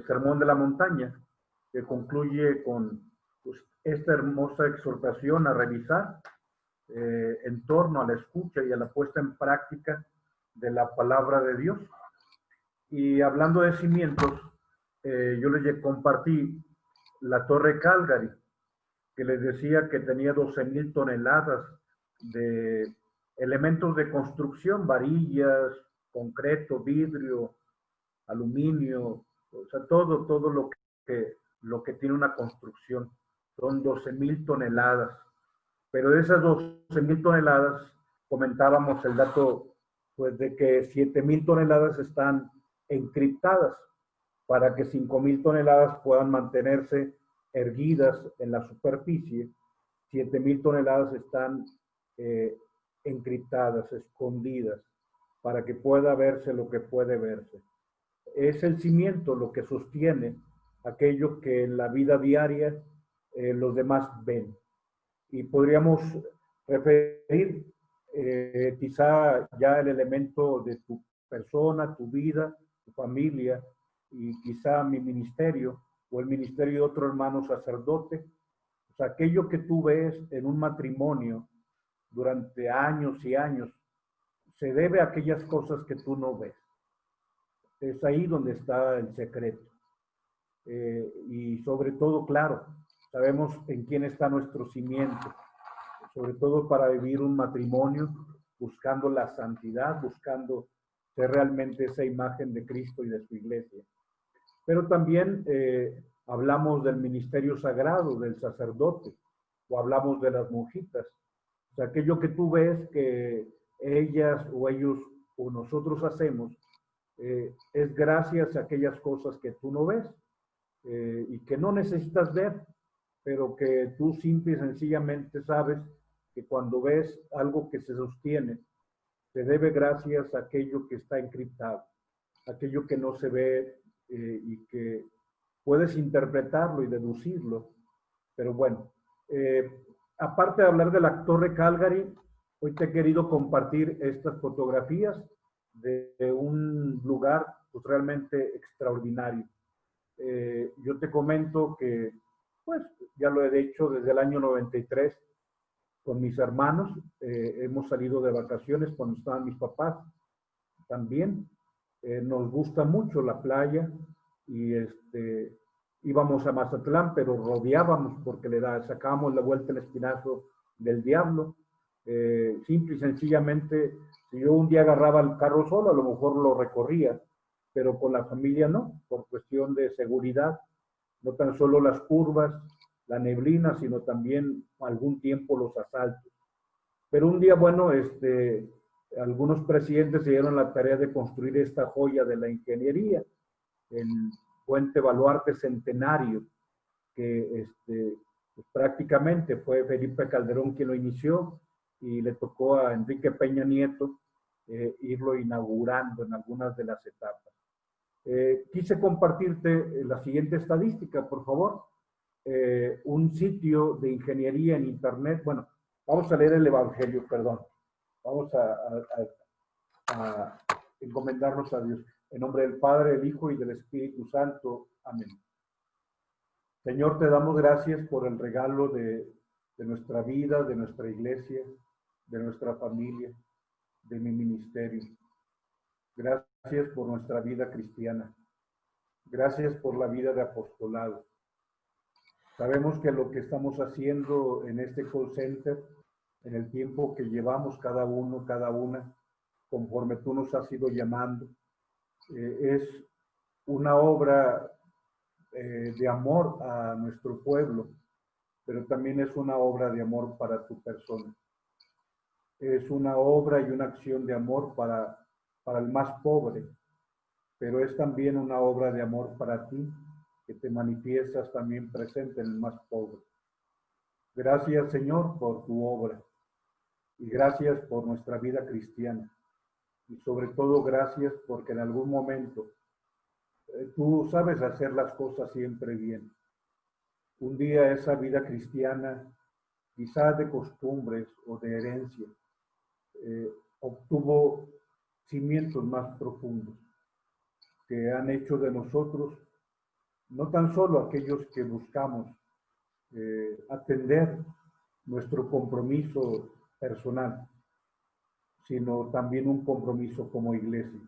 Sermón de la Montaña, que concluye con pues, esta hermosa exhortación a revisar en torno a la escucha y a la puesta en práctica de la palabra de Dios. Y hablando de cimientos, yo les compartí la Torre Calgary, que les decía que tenía 12,000 toneladas de elementos de construcción, varillas, concreto, vidrio, aluminio, o sea, todo lo que tiene una construcción. Son 12,000 toneladas. Pero de esas 12,000 toneladas, comentábamos el dato, pues de que 7,000 toneladas están encriptadas para que 5,000 toneladas puedan mantenerse erguidas en la superficie. 7,000 toneladas están encriptadas, escondidas, para que pueda verse lo que puede verse. Es el cimiento lo que sostiene aquello que en la vida diaria los demás ven. Y podríamos referir quizá ya el elemento de tu persona, tu vida, tu familia y quizá mi ministerio o el ministerio de otro hermano sacerdote. O sea, aquello que tú ves en un matrimonio durante años y años se debe a aquellas cosas que tú no ves. Es ahí donde está el secreto. Y sobre todo, claro, sabemos en quién está nuestro cimiento, sobre todo para vivir un matrimonio, buscando la santidad, buscando ser realmente esa imagen de Cristo y de su iglesia. Pero también hablamos del ministerio sagrado, del sacerdote, o hablamos de las monjitas. O sea, aquello que tú ves que ellas o ellos o nosotros hacemos, es gracias a aquellas cosas que tú no ves y que no necesitas ver, pero que tú simple y sencillamente sabes que cuando ves algo que se sostiene, se debe gracias a aquello que está encriptado, aquello que no se ve y que puedes interpretarlo y deducirlo. Pero bueno, aparte de hablar de la Torre Calgary, hoy te he querido compartir estas fotografías de un lugar pues, realmente extraordinario. Yo te comento que, pues, ya lo he dicho, desde el año 93 con mis hermanos, hemos salido de vacaciones cuando estaban mis papás también. Nos gusta mucho la playa y íbamos a Mazatlán, pero rodeábamos porque sacábamos la vuelta el Espinazo del Diablo. Simple y sencillamente, si yo un día agarraba el carro solo, a lo mejor lo recorría, pero con la familia no, por cuestión de seguridad, no tan solo las curvas, la neblina, sino también algún tiempo los asaltos. Pero un día, bueno, algunos presidentes se dieron la tarea de construir esta joya de la ingeniería, el puente Baluarte Centenario, que pues prácticamente fue Felipe Calderón quien lo inició y le tocó a Enrique Peña Nieto irlo inaugurando en algunas de las etapas. Quise compartirte la siguiente estadística, por favor. Un sitio de ingeniería en internet. Bueno, vamos a leer el Evangelio, perdón. Vamos a encomendarnos a Dios. En nombre del Padre, del Hijo y del Espíritu Santo. Amén. Señor, te damos gracias por el regalo de nuestra vida, de nuestra iglesia, de nuestra familia, de mi ministerio. Gracias por nuestra vida cristiana. Gracias por la vida de apostolado. Sabemos que lo que estamos haciendo en este call center, en el tiempo que llevamos cada uno, cada una, conforme tú nos has ido llamando, es una obra de amor a nuestro pueblo, pero también es una obra de amor para tu persona. Es una obra y una acción de amor para el más pobre, pero es también una obra de amor para ti, que te manifiestas también presente en el más pobre. Gracias, Señor, por tu obra y gracias por nuestra vida cristiana. Y sobre todo, gracias porque en algún momento tú sabes hacer las cosas siempre bien. Un día esa vida cristiana, quizás de costumbres o de herencia, obtuvo cimientos más profundos que han hecho de nosotros no tan solo aquellos que buscamos atender nuestro compromiso personal, sino también un compromiso como iglesia,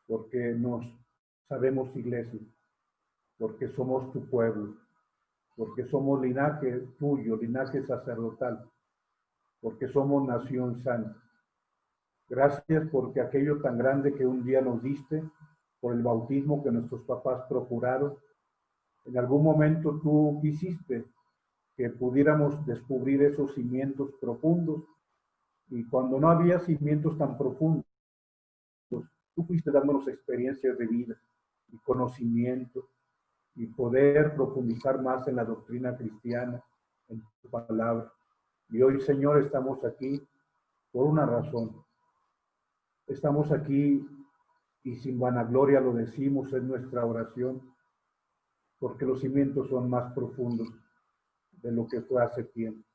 porque nos sabemos iglesia, porque somos tu pueblo, porque somos linaje tuyo, linaje sacerdotal, porque somos nación santa. Gracias porque aquello tan grande que un día nos diste, por el bautismo que nuestros papás procuraron, en algún momento tú quisiste que pudiéramos descubrir esos cimientos profundos, y cuando no había cimientos tan profundos, tú fuiste dándonos experiencias de vida y conocimiento y poder profundizar más en la doctrina cristiana, en tu palabra. Y hoy, Señor, estamos aquí por una razón. Estamos aquí y sin vanagloria lo decimos en nuestra oración, porque los cimientos son más profundos de lo que fue hace tiempo.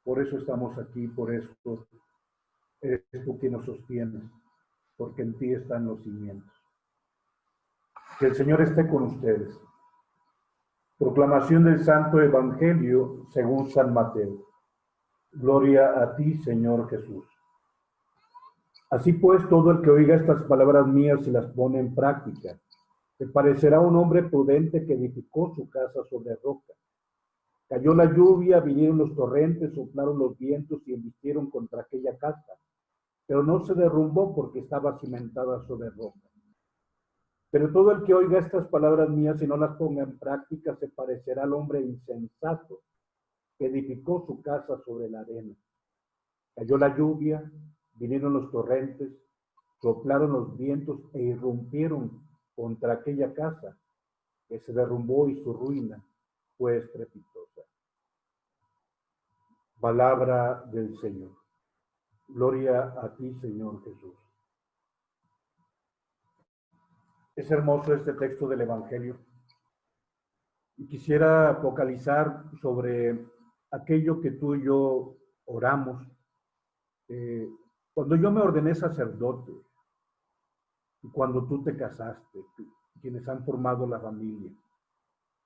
Por eso estamos aquí, por eso eres tú quien nos sostienes, porque en ti están los cimientos. Que el Señor esté con ustedes. Proclamación del Santo Evangelio según San Mateo. Gloria a ti, Señor Jesús. Así pues, todo el que oiga estas palabras mías y las pone en práctica, te parecerá un hombre prudente que edificó su casa sobre roca. Cayó la lluvia, vinieron los torrentes, soplaron los vientos y embistieron contra aquella casa, pero no se derrumbó porque estaba cimentada sobre roca. Pero todo el que oiga estas palabras mías y no las ponga en práctica se parecerá al hombre insensato que edificó su casa sobre la arena. Cayó la lluvia, vinieron los torrentes, soplaron los vientos e irrumpieron contra aquella casa, que se derrumbó y su ruina fue estrepitosa. Palabra del Señor. Gloria a ti, Señor Jesús. Es hermoso este texto del Evangelio. Y quisiera focalizar sobre aquello que tú y yo oramos. Cuando yo me ordené sacerdote, y cuando tú te casaste, quienes han formado la familia,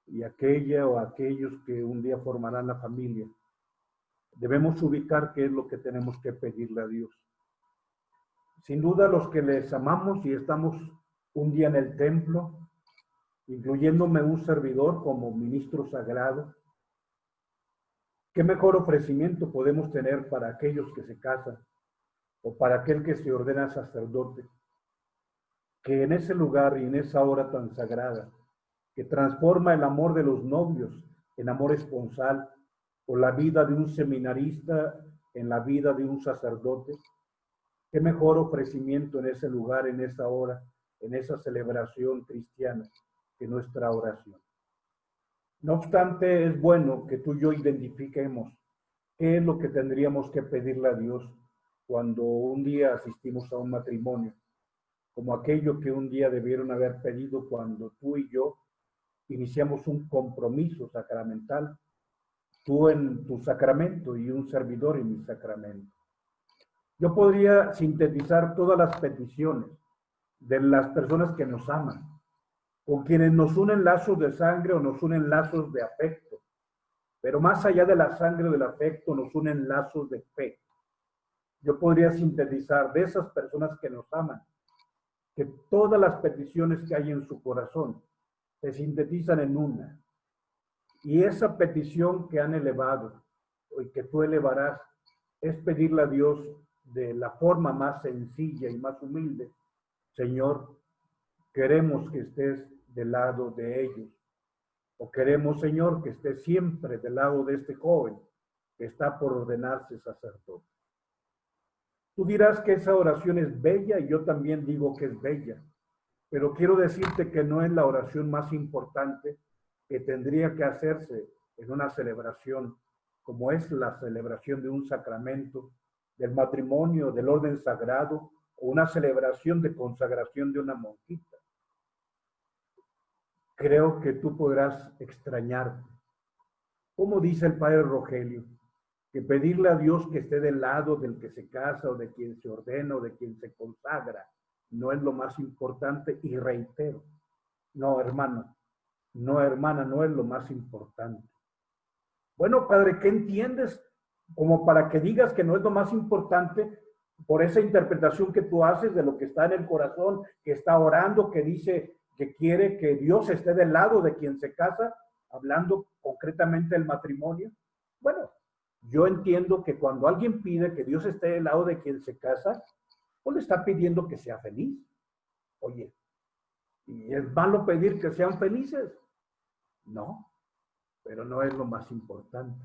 y aquella o aquellos que un día formarán la familia, debemos ubicar qué es lo que tenemos que pedirle a Dios. Sin duda, los que les amamos y estamos un día en el templo, incluyéndome un servidor como ministro sagrado, ¿qué mejor ofrecimiento podemos tener para aquellos que se casan o para aquel que se ordena sacerdote, que en ese lugar y en esa hora tan sagrada, que transforma el amor de los novios en amor esponsal, o la vida de un seminarista en la vida de un sacerdote? ¿Qué mejor ofrecimiento en ese lugar, en esa hora, en esa celebración cristiana que nuestra oración? No obstante, es bueno que tú y yo identifiquemos qué es lo que tendríamos que pedirle a Dios cuando un día asistimos a un matrimonio, como aquello que un día debieron haber pedido cuando tú y yo iniciamos un compromiso sacramental, tú en tu sacramento y un servidor en mi sacramento. Yo podría sintetizar todas las peticiones de las personas que nos aman, con quienes nos unen lazos de sangre o nos unen lazos de afecto, pero más allá de la sangre o del afecto nos unen lazos de fe. Yo podría sintetizar de esas personas que nos aman, que todas las peticiones que hay en su corazón se sintetizan en una. Y esa petición que han elevado y que tú elevarás es pedirle a Dios de la forma más sencilla y más humilde: Señor, queremos que estés del lado de ellos, o queremos, Señor, que estés siempre del lado de este joven que está por ordenarse sacerdote. Tú dirás que esa oración es bella y yo también digo que es bella, pero quiero decirte que no es la oración más importante que tendría que hacerse en una celebración como es la celebración de un sacramento, del matrimonio, del orden sagrado, o una celebración de consagración de una monjita. Creo que tú podrás extrañarte. Como dice el padre Rogelio, que pedirle a Dios que esté del lado del que se casa o de quien se ordena o de quien se consagra no es lo más importante, y reitero, no, hermano, No, hermana, no es lo más importante. Bueno, padre, ¿qué entiendes? Como para que digas que no es lo más importante por esa interpretación que tú haces de lo que está en el corazón, que está orando, que dice que quiere que Dios esté del lado de quien se casa, hablando concretamente del matrimonio. Bueno, yo entiendo que cuando alguien pide que Dios esté del lado de quien se casa, pues le está pidiendo que sea feliz. Oye, ¿y es malo pedir que sean felices? No, pero no es lo más importante.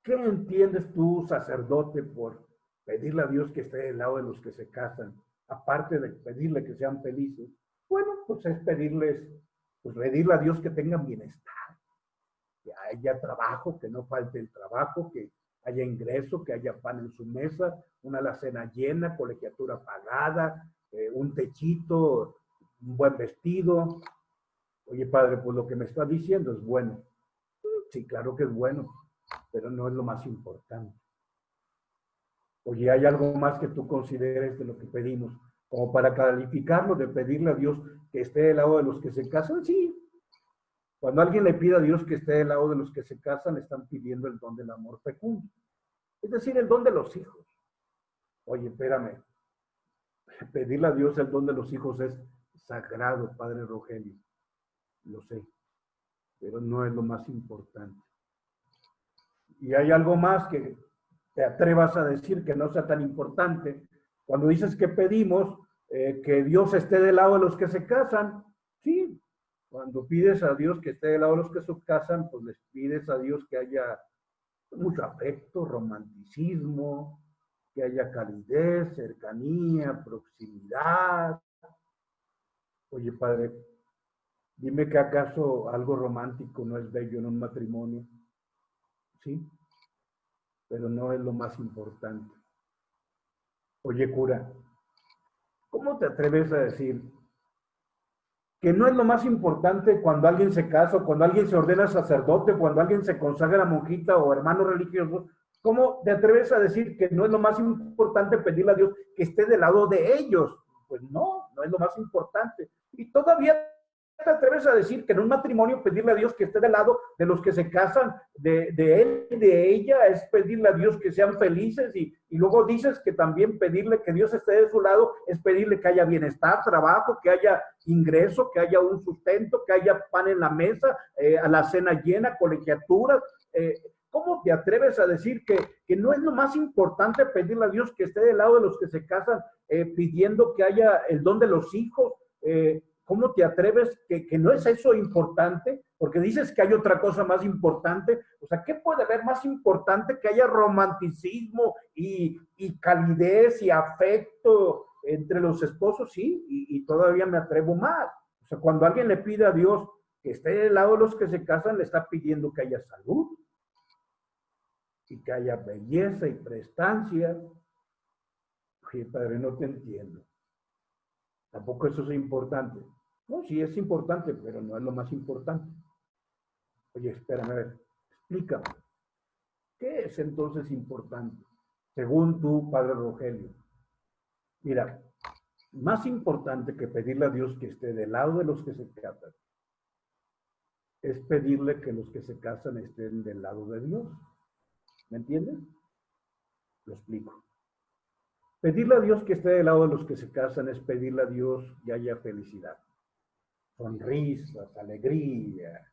¿Qué entiendes tú, sacerdote, por pedirle a Dios que esté del lado de los que se casan? Aparte de pedirle que sean felices. Bueno, pues es pedirle a Dios que tengan bienestar, que haya trabajo, que no falte el trabajo, que haya ingreso, que haya pan en su mesa, una alacena llena, colegiatura pagada, un techito, un buen vestido. Oye, padre, pues lo que me está diciendo es bueno. Sí, claro que es bueno, pero no es lo más importante. Oye, ¿hay algo más que tú consideres de lo que pedimos? Como para calificarlo, de pedirle a Dios que esté del lado de los que se casan. Sí, cuando alguien le pide a Dios que esté del lado de los que se casan, le están pidiendo el don del amor fecundo. Es decir, el don de los hijos. Oye, espérame, pedirle a Dios el don de los hijos es sagrado, Padre Rogelio. Lo sé, pero no es lo más importante. Y hay algo más que te atrevas a decir que no sea tan importante. Cuando dices que pedimos que Dios esté del lado de los que se casan, sí, cuando pides a Dios que esté del lado de los que se casan, pues les pides a Dios que haya mucho afecto, romanticismo, que haya calidez, cercanía, proximidad. Oye, padre, dime que acaso algo romántico no es bello en un matrimonio, ¿sí? Pero no es lo más importante. Oye, cura, ¿cómo te atreves a decir que no es lo más importante cuando alguien se casa, cuando alguien se ordena sacerdote, cuando alguien se consagra monjita o hermano religioso? ¿Cómo te atreves a decir que no es lo más importante pedirle a Dios que esté del lado de ellos? Pues no, no es lo más importante. Y todavía te atreves a decir que en un matrimonio pedirle a Dios que esté del lado de los que se casan, de él y de ella, es pedirle a Dios que sean felices y luego dices que también pedirle que Dios esté de su lado es pedirle que haya bienestar, trabajo, que haya ingreso, que haya un sustento, que haya pan en la mesa, a la cena llena, colegiaturas. ¿Cómo te atreves a decir que no es lo más importante pedirle a Dios que esté del lado de los que se casan, pidiendo que haya el don de los hijos? ¿Cómo te atreves que no es eso importante? Porque dices que hay otra cosa más importante. O sea, ¿qué puede haber más importante que haya romanticismo y calidez y afecto entre los esposos? Sí, y todavía me atrevo más. O sea, cuando alguien le pide a Dios que esté del lado de los que se casan, le está pidiendo que haya salud y que haya belleza y prestancia. Oye, padre, no te entiendo. Tampoco eso es importante. No, sí es importante, pero no es lo más importante. Oye, espérame, a ver, explícame. ¿Qué es entonces importante? Según tú, Padre Rogelio. Mira, más importante que pedirle a Dios que esté del lado de los que se casan, es pedirle que los que se casan estén del lado de Dios. ¿Me entiendes? Lo explico. Pedirle a Dios que esté del lado de los que se casan es pedirle a Dios que haya felicidad, sonrisas, alegría.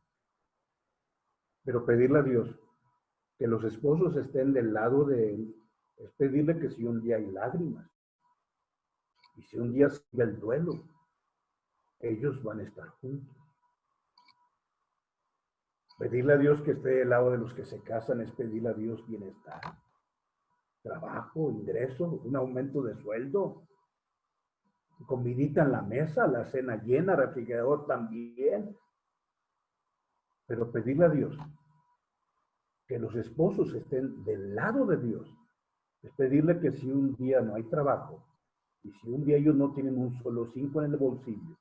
Pero pedirle a Dios que los esposos estén del lado de él es pedirle que si un día hay lágrimas y si un día sigue el duelo, ellos van a estar juntos. Pedirle a Dios que esté del lado de los que se casan es pedirle a Dios bienestar, trabajo, ingreso, un aumento de sueldo, comidita en la mesa, la cena llena, refrigerador también. Pero pedirle a Dios que los esposos estén del lado de Dios es pedirle que si un día no hay trabajo y si un día ellos no tienen un solo 5 en el bolsillo,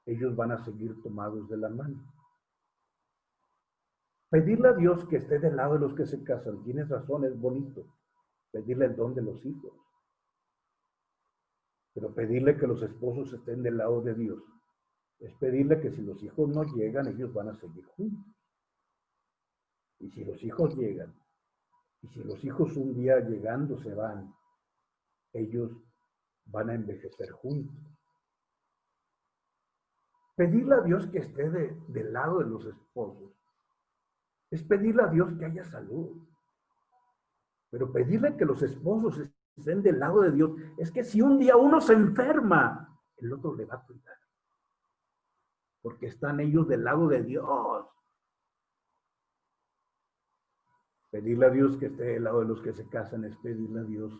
ellos van a seguir tomados de la mano. Pedirle a Dios que esté del lado de los que se casan, tienes razón, es bonito. Pedirle el don de los hijos. Pero pedirle que los esposos estén del lado de Dios Es pedirle que si los hijos no llegan, ellos van a seguir juntos. Y si los hijos llegan, y si los hijos un día llegando se van, ellos van a envejecer juntos. Pedirle a Dios que esté del lado de los esposos es pedirle a Dios que haya salud. Pero pedirle que los esposos estén del lado de Dios es que si un día uno se enferma, el otro le va a cuidar. Porque están ellos del lado de Dios. Pedirle a Dios que esté del lado de los que se casan es pedirle a Dios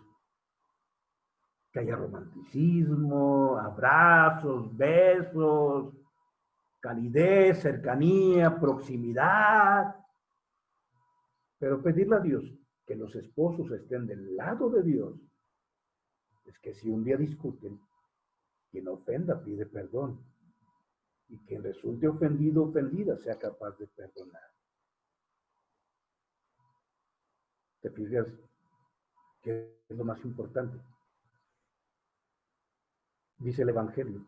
que haya romanticismo, abrazos, besos, calidez, cercanía, proximidad. Pero pedirle a Dios que los esposos estén del lado de Dios es que si un día discuten, quien ofenda pide perdón y quien resulte ofendido o ofendida sea capaz de perdonar. ¿Te fijas qué es lo más importante? Dice el Evangelio,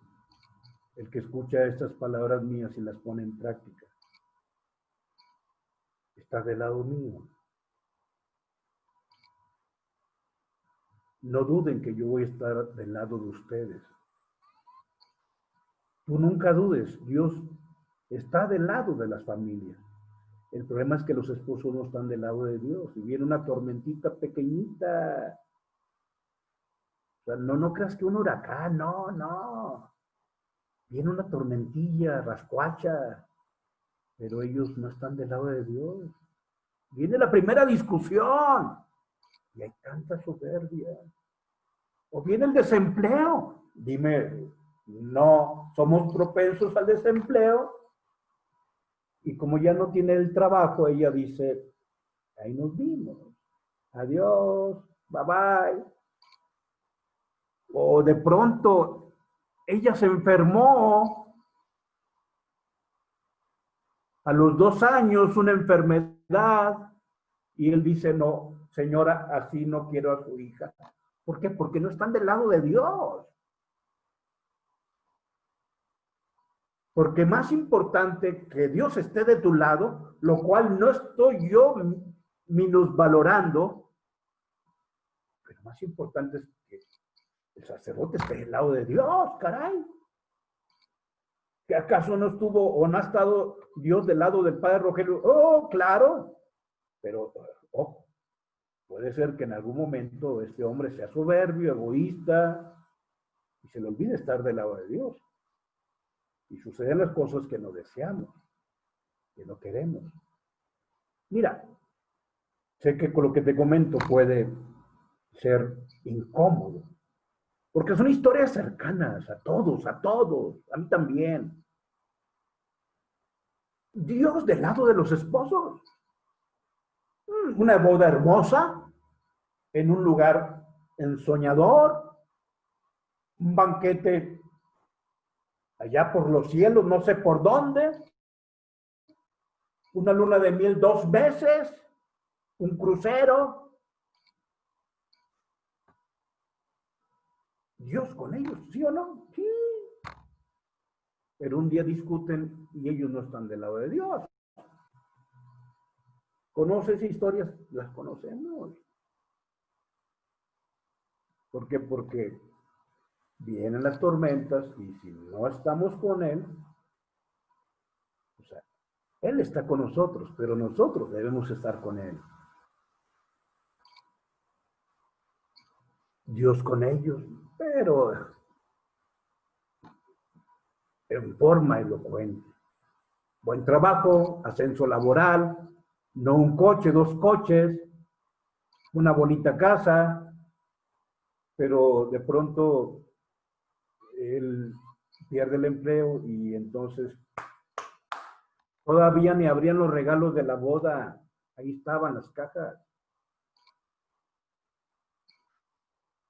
el que escucha estas palabras mías y las pone en práctica, está del lado mío. No duden que yo voy a estar del lado de ustedes. Tú nunca dudes, Dios está del lado de las familias. El problema es que los esposos no están del lado de Dios. Y viene una tormentita pequeñita. O sea, no creas que un huracán, no. Viene una tormentilla, rascuacha, pero ellos no están del lado de Dios. Viene la primera discusión y hay tanta soberbia. O viene el desempleo. Dime, no, somos propensos al desempleo. Y como ya no tiene el trabajo, ella dice, ahí nos vimos. Adiós, bye bye. O de pronto ella se enfermó a los 2 años, una enfermedad, y él dice, no, señora, así no quiero a su hija. ¿Por qué? Porque no están del lado de Dios. Porque más importante que Dios esté de tu lado, lo cual no estoy yo minusvalorando, pero más importante es que el sacerdote esté del lado de Dios, caray. ¿Que acaso no estuvo o no ha estado Dios del lado del padre Rogelio? Oh, claro, pero ojo, puede ser que en algún momento este hombre sea soberbio, egoísta, y se le olvide estar del lado de Dios. Y suceden las cosas que no deseamos, que no queremos. Mira, sé que con lo que te comento puede ser incómodo, porque son historias cercanas a todos, a mí también. Dios del lado de los esposos. Una boda hermosa, en un lugar ensoñador, un banquete allá por los cielos, no sé por dónde, una luna de miel 2 veces, un crucero. Dios con ellos, ¿sí o no? Sí. Pero un día discuten y ellos no están del lado de Dios. ¿Conoces historias? Las conocemos. ¿Por qué? Porque vienen las tormentas y si no estamos con Él, o sea, Él está con nosotros, pero nosotros debemos estar con Él. Dios con ellos, pero en forma elocuente. Buen trabajo, ascenso laboral, no un coche, 2 coches, una bonita casa, pero de pronto él pierde el empleo y entonces todavía ni abrían los regalos de la boda, ahí estaban las cajas.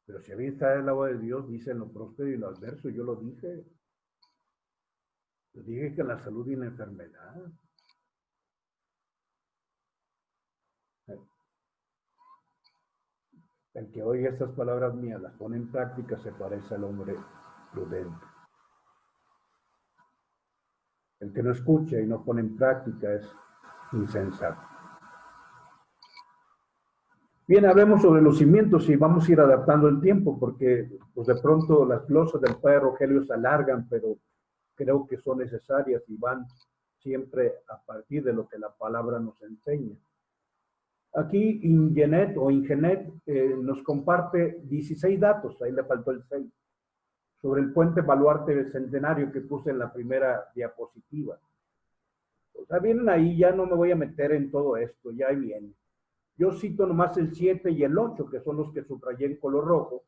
Pero si había estado el agua de Dios, dice en lo próspero y lo adverso, yo lo dije. Yo dije que en la salud y en la enfermedad. El que oye estas palabras mías, las pone en práctica, se parece al hombre prudente. El que no escucha y no pone en práctica es insensato. Bien, hablemos sobre los cimientos y vamos a ir adaptando el tiempo porque pues de pronto las glosas del padre Rogelio se alargan, pero creo que son necesarias y van siempre a partir de lo que la palabra nos enseña. Aquí Ingenet nos comparte 16 datos, ahí le faltó el 6, sobre el puente baluarte del Centenario que puse en la primera diapositiva. O sea, vienen ahí, ya no me voy a meter en todo esto, ya ahí viene. Yo cito nomás el 7 y el 8, que son los que subrayé en color rojo,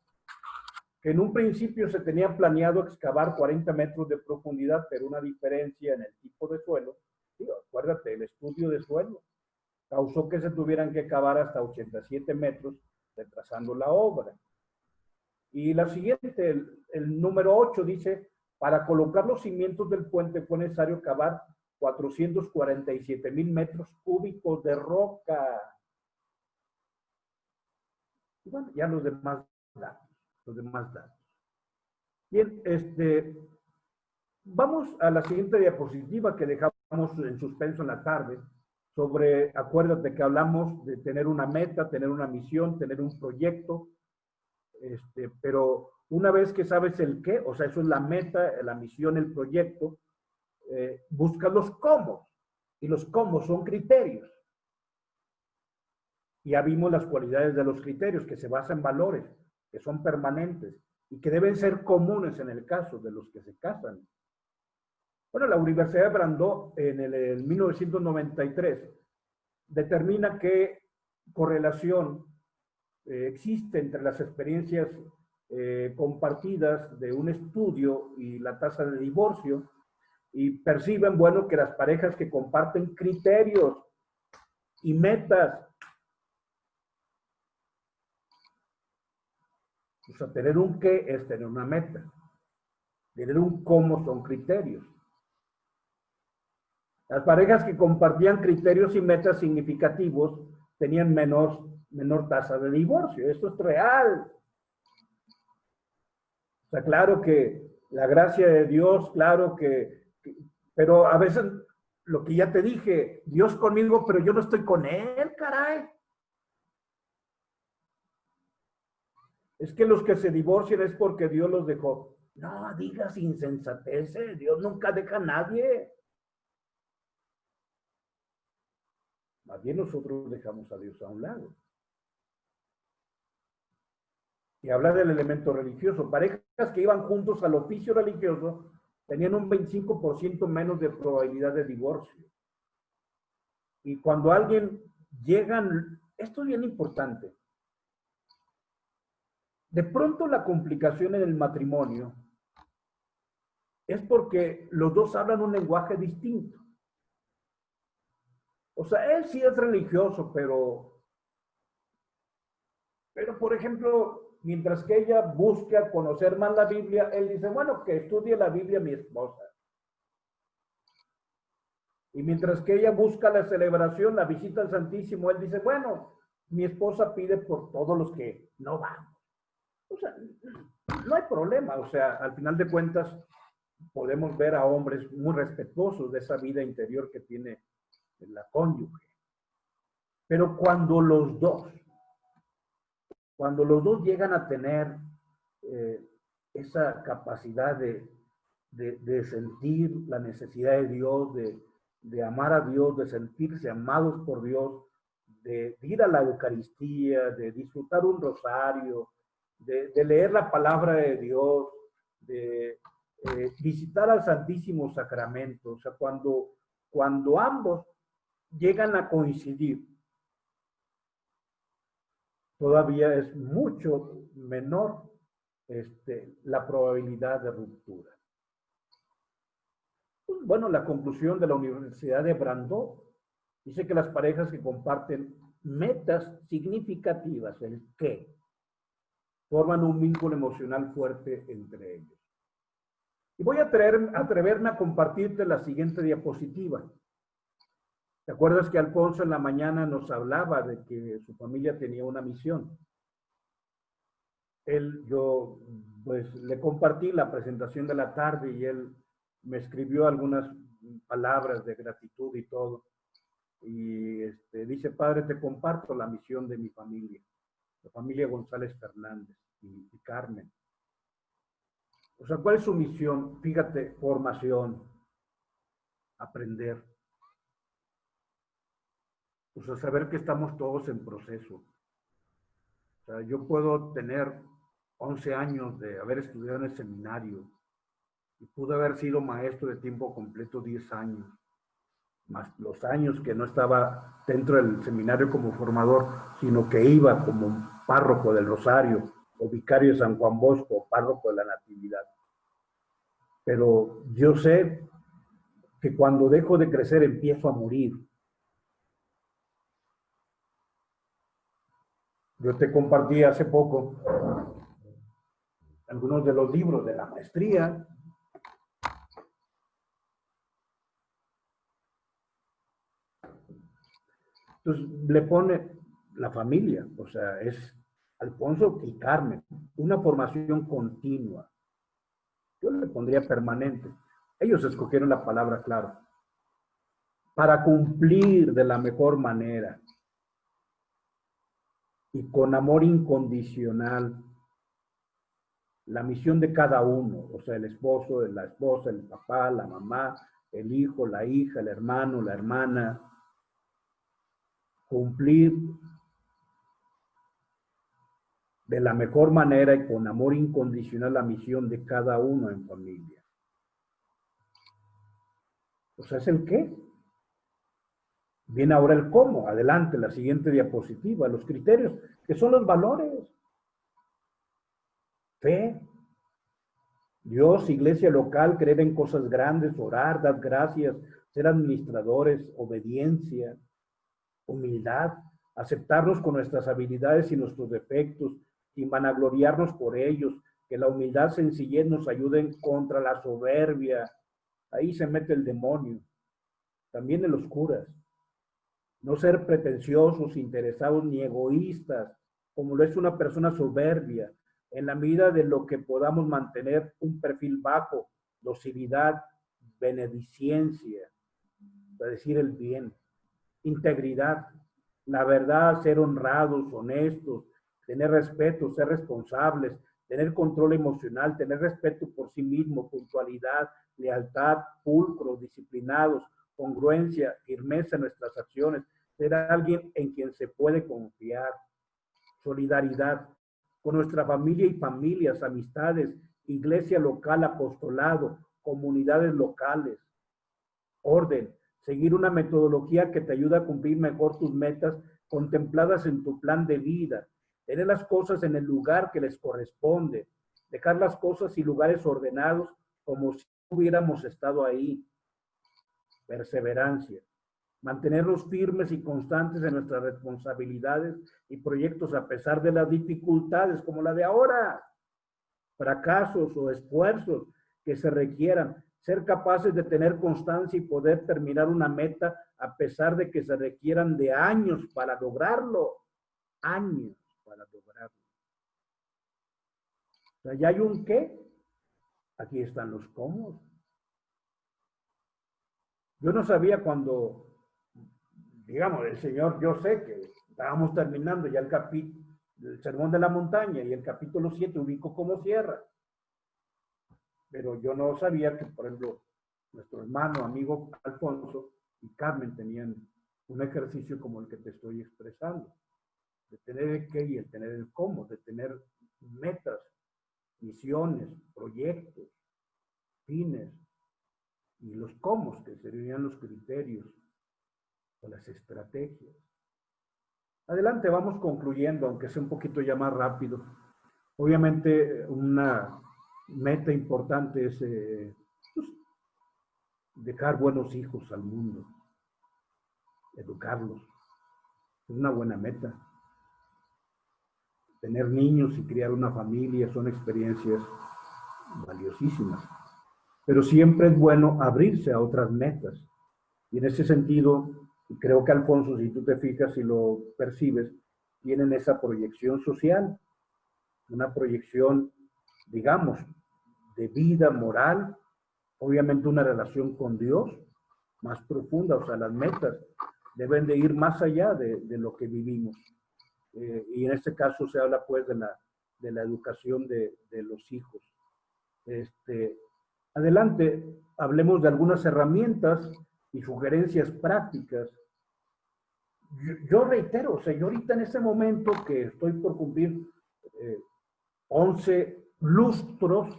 que en un principio se tenía planeado excavar 40 metros de profundidad, pero una diferencia en el tipo de suelo, sí, acuérdate, el estudio de suelo, causó que se tuvieran que cavar hasta 87 metros, retrasando la obra. Y la siguiente, el número 8, dice, para colocar los cimientos del puente fue necesario cavar 447,000 metros cúbicos de roca. Y bueno, ya los demás datos. Bien, vamos a la siguiente diapositiva que dejamos en suspenso en la tarde, sobre, acuérdate que hablamos de tener una meta, tener una misión, tener un proyecto, pero una vez que sabes el qué, o sea, eso es la meta, la misión, el proyecto, busca los cómo, y los cómo son criterios. Ya vimos las cualidades de los criterios, que se basan en valores, que son permanentes y que deben ser comunes en el caso de los que se casan. Bueno, la Universidad de Brandó en el 1993 determina qué correlación existe entre las experiencias compartidas de un estudio y la tasa de divorcio, y perciben, bueno, que las parejas que comparten criterios y metas, o sea, tener un qué es tener una meta, tener un cómo son criterios. Las parejas que compartían criterios y metas significativos tenían menor tasa de divorcio. Esto es real. O sea, claro que la gracia de Dios, claro pero a veces lo que ya te dije, Dios conmigo, pero yo no estoy con Él, caray. Es que los que se divorcian es porque Dios los dejó. No digas insensateces, Dios nunca deja a nadie. Más bien nosotros dejamos a Dios a un lado. Y habla del elemento religioso. Parejas que iban juntos al oficio religioso tenían un 25% menos de probabilidad de divorcio. Y cuando alguien llegan, esto es bien importante, de pronto la complicación en el matrimonio es porque los dos hablan un lenguaje distinto. O sea, él sí es religioso, pero por ejemplo, mientras que ella busca conocer más la Biblia, él dice, bueno, que estudie la Biblia mi esposa. Y mientras que ella busca la celebración, la visita al Santísimo, él dice, bueno, mi esposa pide por todos los que no van. O sea, no hay problema. O sea, al final de cuentas, podemos ver a hombres muy respetuosos de esa vida interior que tiene la cónyuge. Pero cuando los dos llegan a tener esa capacidad de sentir la necesidad de Dios, de amar a Dios, de sentirse amados por Dios, de ir a la Eucaristía, de disfrutar un rosario, de leer la palabra de Dios, de visitar al Santísimo Sacramento. O sea, cuando ambos llegan a coincidir, todavía es mucho menor la probabilidad de ruptura. Pues, bueno, la conclusión de la Universidad de Brandó dice que las parejas que comparten metas significativas, el qué, forman un vínculo emocional fuerte entre ellos. Y voy a atreverme a compartirte la siguiente diapositiva. ¿Te acuerdas que Alfonso en la mañana nos hablaba de que su familia tenía una misión? Yo pues le compartí la presentación de la tarde y él me escribió algunas palabras de gratitud y todo. Y dice, padre, te comparto la misión de mi familia, la familia González Fernández y Carmen. O sea, ¿cuál es su misión? Fíjate, formación, aprender. O sea, saber que estamos todos en proceso. O sea, yo puedo tener 11 años de haber estudiado en el seminario y pude haber sido maestro de tiempo completo 10 años, más los años que no estaba dentro del seminario como formador, sino que iba como párroco del Rosario, o vicario de San Juan Bosco, o párroco de la Natividad. Pero yo sé que cuando dejo de crecer empiezo a morir. Yo te compartí hace poco algunos de los libros de la maestría. Entonces le pone la familia, o sea, es Alfonso y Carmen, una formación continua. Yo le pondría permanente. Ellos escogieron la palabra, claro, para cumplir de la mejor manera y con amor incondicional la misión de cada uno, o sea, el esposo, la esposa, el papá, la mamá, el hijo, la hija, el hermano, la hermana, cumplir de la mejor manera y con amor incondicional la misión de cada uno en familia. O sea, es el qué. Viene ahora el cómo. Adelante, la siguiente diapositiva. Los criterios, que son los valores. Fe, Dios, iglesia local, creer en cosas grandes, orar, dar gracias, ser administradores, obediencia, humildad, aceptarnos con nuestras habilidades y nuestros defectos y vanagloriarnos por ellos, que la humildad, sencillez nos ayuden contra la soberbia. Ahí se mete el demonio, también en los curas. No ser pretenciosos, interesados ni egoístas, como lo es una persona soberbia, en la medida de lo que podamos mantener un perfil bajo, docilidad, benedicencia, para decir el bien, integridad, la verdad, ser honrados, honestos, tener respeto, ser responsables, tener control emocional, tener respeto por sí mismo, puntualidad, lealtad, pulcros, disciplinados, congruencia, firmeza en nuestras acciones, ser alguien en quien se puede confiar, solidaridad con nuestra familia y familias, amistades, iglesia local, apostolado, comunidades locales, orden, seguir una metodología que te ayuda a cumplir mejor tus metas contempladas en tu plan de vida, tener las cosas en el lugar que les corresponde, dejar las cosas y lugares ordenados como si hubiéramos estado ahí, perseverancia, mantenernos firmes y constantes en nuestras responsabilidades y proyectos a pesar de las dificultades como la de ahora, fracasos o esfuerzos que se requieran, ser capaces de tener constancia y poder terminar una meta a pesar de que se requieran de años para lograrlo, años para lograrlo. O sea, ya hay un qué, aquí están los cómo. Yo no sabía cuando, digamos, el Señor, yo sé que estábamos terminando ya el Sermón de la Montaña y el capítulo 7 ubico cómo cierra. Pero yo no sabía que, por ejemplo, nuestro hermano, amigo Alfonso y Carmen tenían un ejercicio como el que te estoy expresando, de tener el qué y el tener el cómo, de tener metas, misiones, proyectos, fines, y los cómo, que serían los criterios o las estrategias. Adelante, vamos concluyendo, aunque sea un poquito ya más rápido. Obviamente, una meta importante es pues, dejar buenos hijos al mundo, educarlos. Es una buena meta. Tener niños y criar una familia son experiencias valiosísimas. Pero siempre es bueno abrirse a otras metas. Y en ese sentido, creo que Alfonso, si tú te fijas y lo percibes, tienen esa proyección social, una proyección, digamos, de vida moral, obviamente una relación con Dios más profunda, o sea, las metas deben de ir más allá de lo que vivimos. Y en este caso se habla pues de la educación de los hijos. Adelante, hablemos de algunas herramientas y sugerencias prácticas. Yo reitero, o sea, yo ahorita en este momento que estoy por cumplir 11 lustros,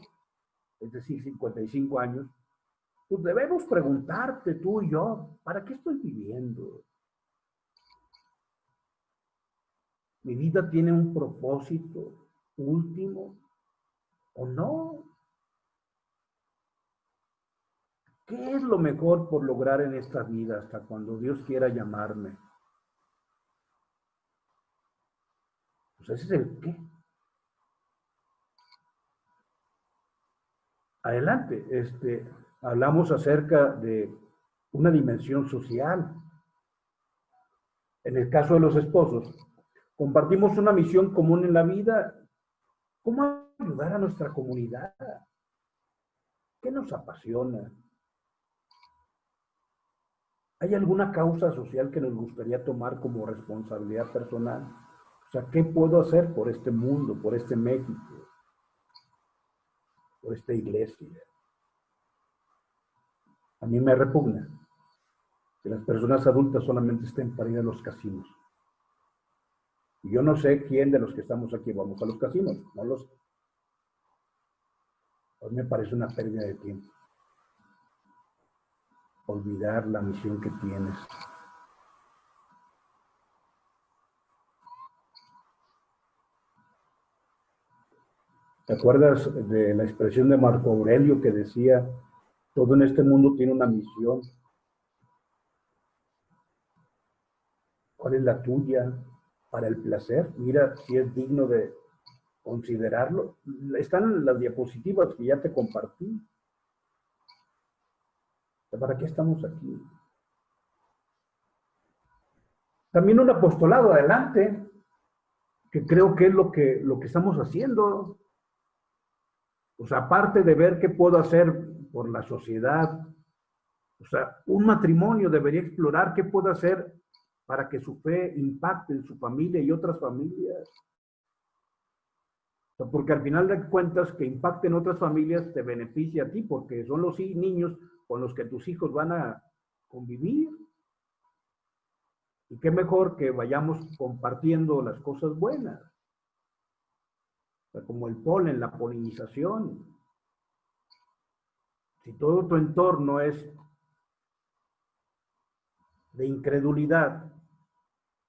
es decir, 55 años, pues debemos preguntarte tú y yo, ¿para qué estoy viviendo? ¿Mi vida tiene un propósito último o no? ¿Qué es lo mejor por lograr en esta vida hasta cuando Dios quiera llamarme? Pues ese es el qué. Adelante, hablamos acerca de una dimensión social. En el caso de los esposos, compartimos una misión común en la vida. ¿Cómo ayudar a nuestra comunidad? ¿Qué nos apasiona? ¿Hay alguna causa social que nos gustaría tomar como responsabilidad personal? O sea, ¿qué puedo hacer por este mundo, por este México, por esta iglesia? A mí me repugna que las personas adultas solamente estén para ir a los casinos. Y yo no sé quién de los que estamos aquí vamos a los casinos, no lo sé. A mí me parece una pérdida de tiempo. Olvidar la misión que tienes. ¿Te acuerdas de la expresión de Marco Aurelio que decía, todo en este mundo tiene una misión? ¿Cuál es la tuya? Para el placer. Mira si es digno de considerarlo. Están las diapositivas que ya te compartí. ¿Para qué estamos aquí? También un apostolado adelante, que creo que es lo que estamos haciendo. O sea, aparte de ver qué puedo hacer por la sociedad, o sea, un matrimonio debería explorar qué puedo hacer para que su fe impacte en su familia y otras familias. O sea, porque al final de cuentas, que impacte en otras familias te beneficia a ti, porque son los niños con los que tus hijos van a convivir. Y qué mejor que vayamos compartiendo las cosas buenas. O sea, como el polen, la polinización. Si todo tu entorno es de incredulidad,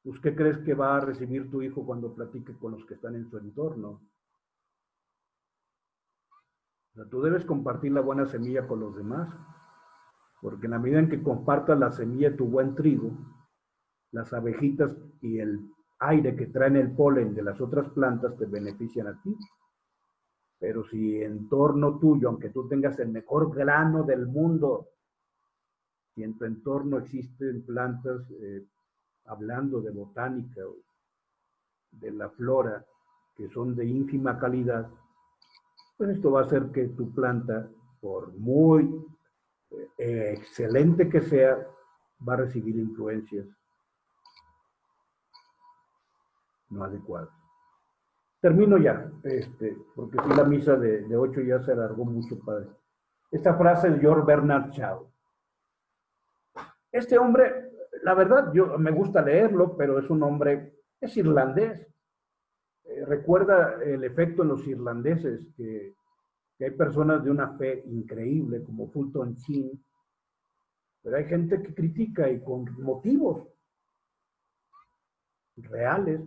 pues ¿qué crees que va a recibir tu hijo cuando platique con los que están en su entorno? O sea, tú debes compartir la buena semilla con los demás, porque en la medida en que compartas la semilla de tu buen trigo, las abejitas y el aire que traen el polen de las otras plantas te benefician a ti. Pero si en torno tuyo, aunque tú tengas el mejor grano del mundo, si en tu entorno existen plantas, hablando de botánica, de la flora, que son de ínfima calidad, pues esto va a hacer que tu planta, por muy excelente que sea, va a recibir influencias no adecuadas. Termino ya, porque si la misa de 8 ya se alargó mucho, padre. Esta frase de George Bernard Shaw. Este hombre, la verdad, yo me gusta leerlo, pero es un hombre, es irlandés. Recuerda el efecto en los irlandeses, que hay personas de una fe increíble, como Fulton Sheen, pero hay gente que critica y con motivos reales,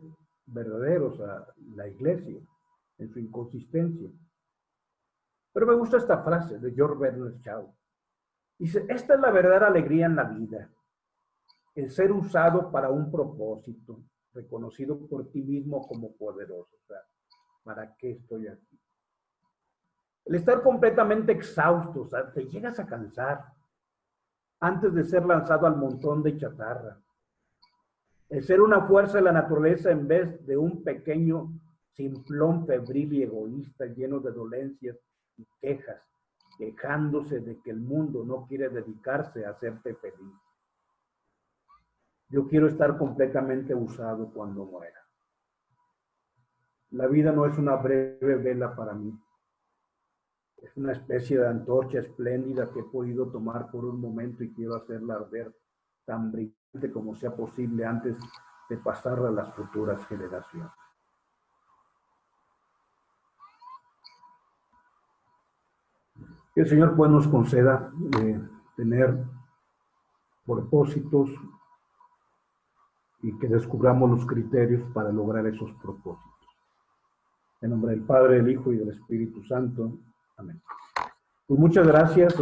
verdaderos a la iglesia, en su inconsistencia. Pero me gusta esta frase de George Bernard Shaw. Dice, esta es la verdadera alegría en la vida, el ser usado para un propósito, reconocido por ti mismo como poderoso. O sea, ¿para qué estoy aquí? El estar completamente exhausto, o sea, te llegas a cansar antes de ser lanzado al montón de chatarra. El ser una fuerza de la naturaleza en vez de un pequeño simplón febril y egoísta lleno de dolencias y quejas quejándose de que el mundo no quiere dedicarse a hacerte feliz. Yo quiero estar completamente usado cuando muera. La vida no es una breve vela para mí. Es una especie de antorcha espléndida que he podido tomar por un momento y quiero hacerla arder tan brillante como sea posible antes de pasarla a las futuras generaciones. Que el Señor pues nos conceda tener propósitos y que descubramos los criterios para lograr esos propósitos. En nombre del Padre, del Hijo y del Espíritu Santo. Amén. Pues muchas gracias.